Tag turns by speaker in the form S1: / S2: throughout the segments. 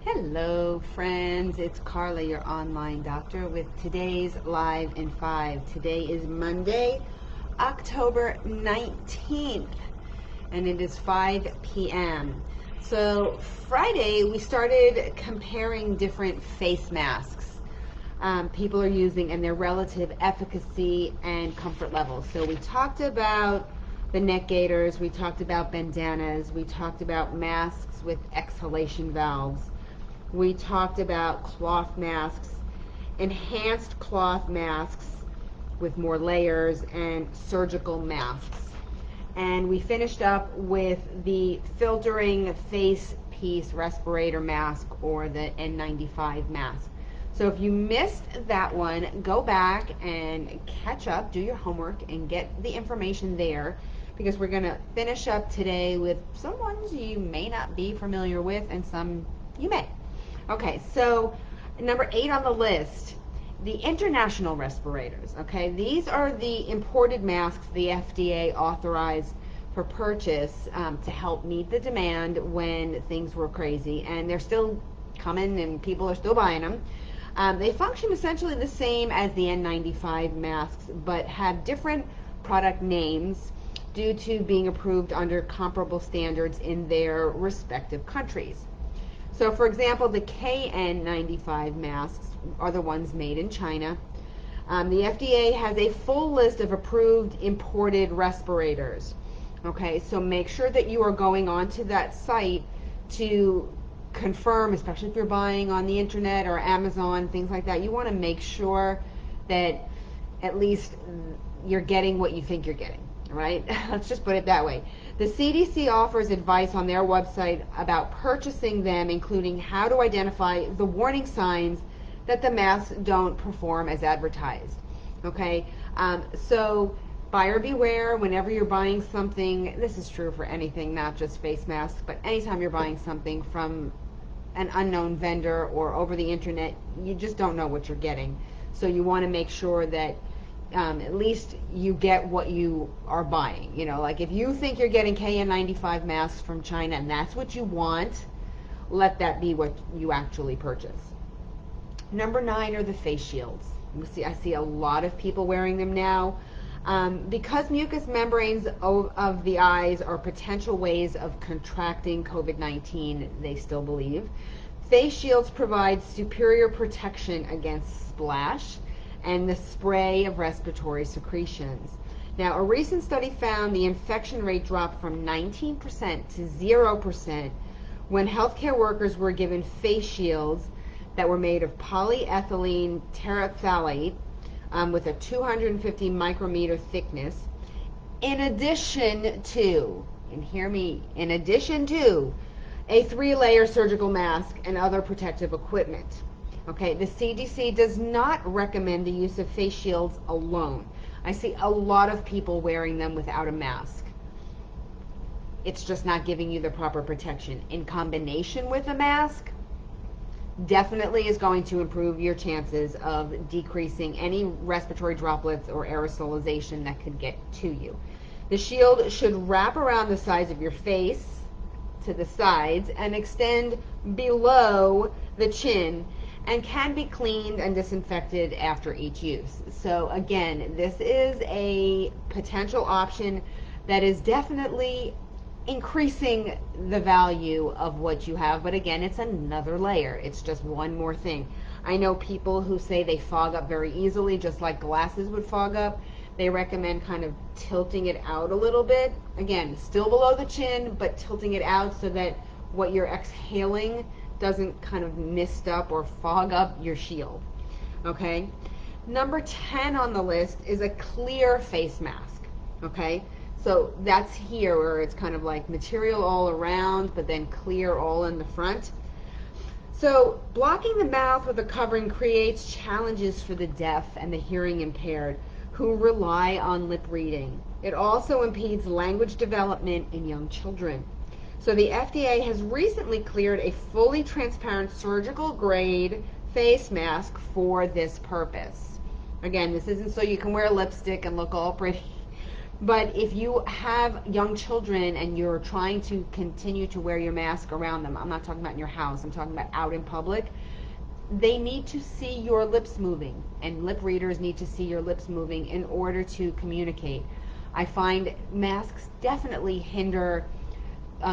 S1: Hello, friends. It's Carla, your online doctor, with today's Live in 5. Today is Monday, October 19th, and it is 5 p.m. So, Friday, we started comparing different face masks people are using and their relative efficacy and comfort levels. So, we talked about the neck gaiters, we talked about bandanas, we talked about masks with exhalation valves. We talked about cloth masks, enhanced cloth masks with more layers, and surgical masks. And we finished up with the filtering face piece respirator mask, or the N95 mask. So if you missed that one, go back and catch up, do your homework, and get the information there, because we're going to finish up today with some ones you may not be familiar with and some you may. Okay, so number 8 on the list, the international respirators. Okay, these are the imported masks the FDA authorized for purchase to help meet the demand when things were crazy, and they're still coming and people are still buying them. They function essentially the same as the N95 masks, but have different product names due to being approved under comparable standards in their respective countries. So, for example, the KN95 masks are the ones made in China. The FDA has a full list of approved imported respirators. Okay, so make sure that you are going onto that site to confirm, especially if you're buying on the internet or Amazon, things like that. You want to make sure that at least you're getting what you think you're getting, right? Let's just put it that way. The CDC offers advice on their website about purchasing them, including how to identify the warning signs that the masks don't perform as advertised. Okay, so buyer beware whenever you're buying something. This is true for anything, not just face masks, but anytime you're buying something from an unknown vendor or over the internet, you just don't know what you're getting. So you want to make sure that at least you get what you are buying. You know, like if you think you're getting KN95 masks from China and that's what you want, let that be what you actually purchase. Number 9 are the face shields. I see a lot of people wearing them now. Because mucous membranes of the eyes are potential ways of contracting COVID-19, they still believe, face shields provide superior protection against splash and the spray of respiratory secretions. Now, a recent study found the infection rate dropped from 19% to 0% when healthcare workers were given face shields that were made of polyethylene terephthalate with a 250 micrometer thickness, in addition to, and hear me, in addition to a 3-layer surgical mask and other protective equipment. Okay, the CDC does not recommend the use of face shields alone. I see a lot of people wearing them without a mask. It's just not giving you the proper protection. In combination with a mask, definitely is going to improve your chances of decreasing any respiratory droplets or aerosolization that could get to you. The shield should wrap around the sides of your face to the sides and extend below the chin, and can be cleaned and disinfected after each use. So again, this is a potential option that is definitely increasing the value of what you have, but again, it's another layer. It's just one more thing. I know people who say they fog up very easily, just like glasses would fog up. They recommend kind of tilting it out a little bit. Again, still below the chin, but tilting it out so that what you're exhaling doesn't kind of mist up or fog up your shield. Okay? Number 10 on the list is a clear face mask. Okay? So that's here where it's kind of like material all around, but then clear all in the front. So blocking the mouth with a covering creates challenges for the deaf and the hearing impaired who rely on lip reading. It also impedes language development in young children. So the FDA has recently cleared a fully transparent surgical grade face mask for this purpose. Again, this isn't so you can wear lipstick and look all pretty. But if you have young children and you're trying to continue to wear your mask around them, I'm not talking about in your house, I'm talking about out in public, they need to see your lips moving, and lip readers need to see your lips moving in order to communicate. I find masks definitely hinder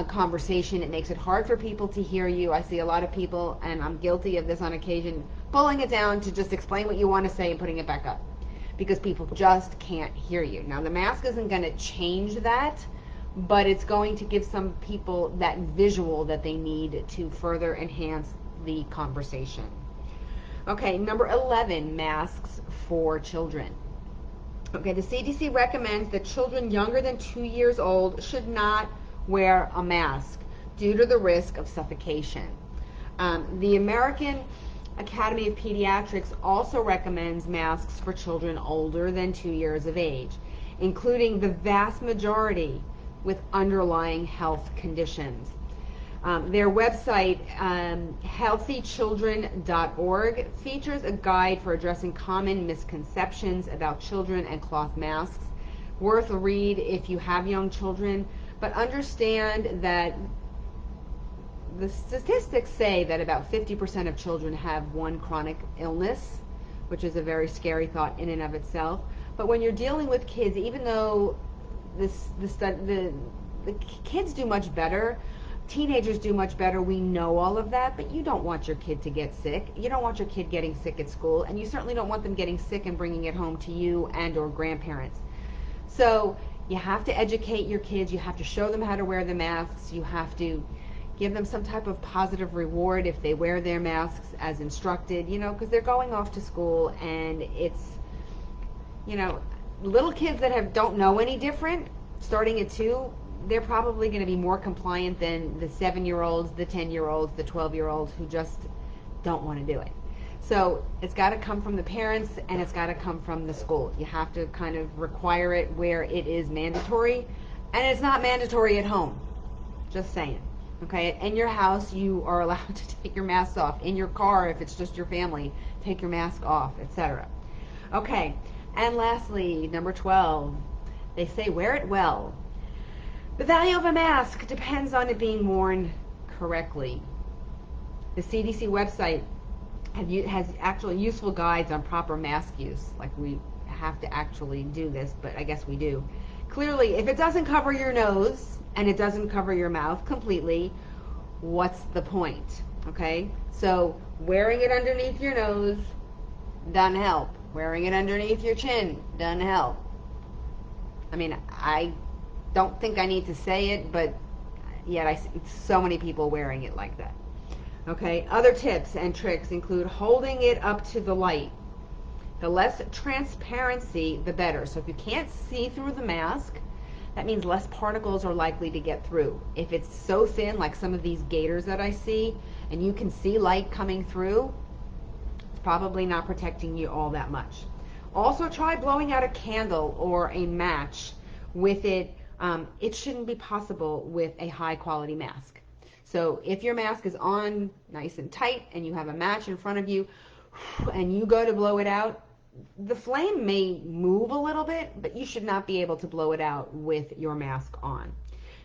S1: conversation. It makes it hard for people to hear you. I see a lot of people, and I'm guilty of this on occasion, pulling it down to just explain what you want to say and putting it back up because people just can't hear you. Now, the mask isn't going to change that, but it's going to give some people that visual that they need to further enhance the conversation. Okay, number 11, masks for children. Okay, the CDC recommends that children younger than 2 years old should not wear a mask due to the risk of suffocation. The American Academy of Pediatrics also recommends masks for children older than 2 years of age, including the vast majority with underlying health conditions. Their website, healthychildren.org, features a guide for addressing common misconceptions about children and cloth masks. Worth a read if you have young children, but understand that the statistics say that about 50% of children have one chronic illness, which is a very scary thought in and of itself. But when you're dealing with kids, even though the kids do much better, teenagers do much better, we know all of that, but you don't want your kid to get sick. You don't want your kid getting sick at school, and you certainly don't want them getting sick and bringing it home to you and or grandparents. So you have to educate your kids. You have to show them how to wear the masks. You have to give them some type of positive reward if they wear their masks as instructed, because they're going off to school, and it's, little kids that don't know any different, starting at 2, they're probably going to be more compliant than the 7-year-olds, the 10-year-olds, the 12-year-olds who just don't want to do it. So it's got to come from the parents, and it's got to come from the school. You have to kind of require it where it is mandatory, and it's not mandatory at home. Just saying. Okay, in your house, you are allowed to take your mask off. In your car, if it's just your family, take your mask off, etc. Okay, and lastly, number 12, they say wear it well. The value of a mask depends on it being worn correctly. The CDC website has actually useful guides on proper mask use. Like, we have to actually do this, but I guess we do. Clearly, if it doesn't cover your nose and it doesn't cover your mouth completely, what's the point? Okay? So wearing it underneath your nose doesn't help. Wearing it underneath your chin doesn't help. I mean, I don't think I need to say it, but yet I see so many people wearing it like that. Okay, other tips and tricks include holding it up to the light. The less transparency, the better. So if you can't see through the mask, that means less particles are likely to get through. If it's so thin, like some of these gaiters that I see, and you can see light coming through, it's probably not protecting you all that much. Also, try blowing out a candle or a match with it. It shouldn't be possible with a high quality mask. So if your mask is on nice and tight and you have a match in front of you and you go to blow it out, the flame may move a little bit, but you should not be able to blow it out with your mask on.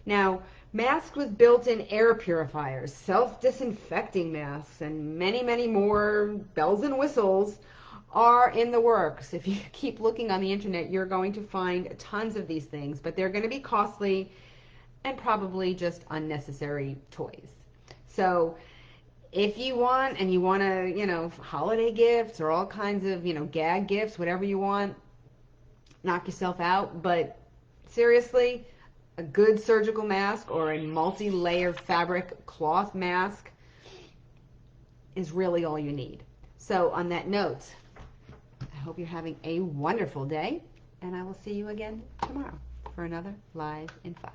S1: Now, masks with built-in air purifiers, self-disinfecting masks, and many, many more bells and whistles are in the works. If you keep looking on the internet, you're going to find tons of these things, but they're going to be costly and probably just unnecessary toys. So if you want, and you want to, holiday gifts or all kinds of, gag gifts, whatever you want, knock yourself out. But seriously, a good surgical mask or a multi-layered fabric cloth mask is really all you need. So on that note, I hope you're having a wonderful day, and I will see you again tomorrow for another Live in 5.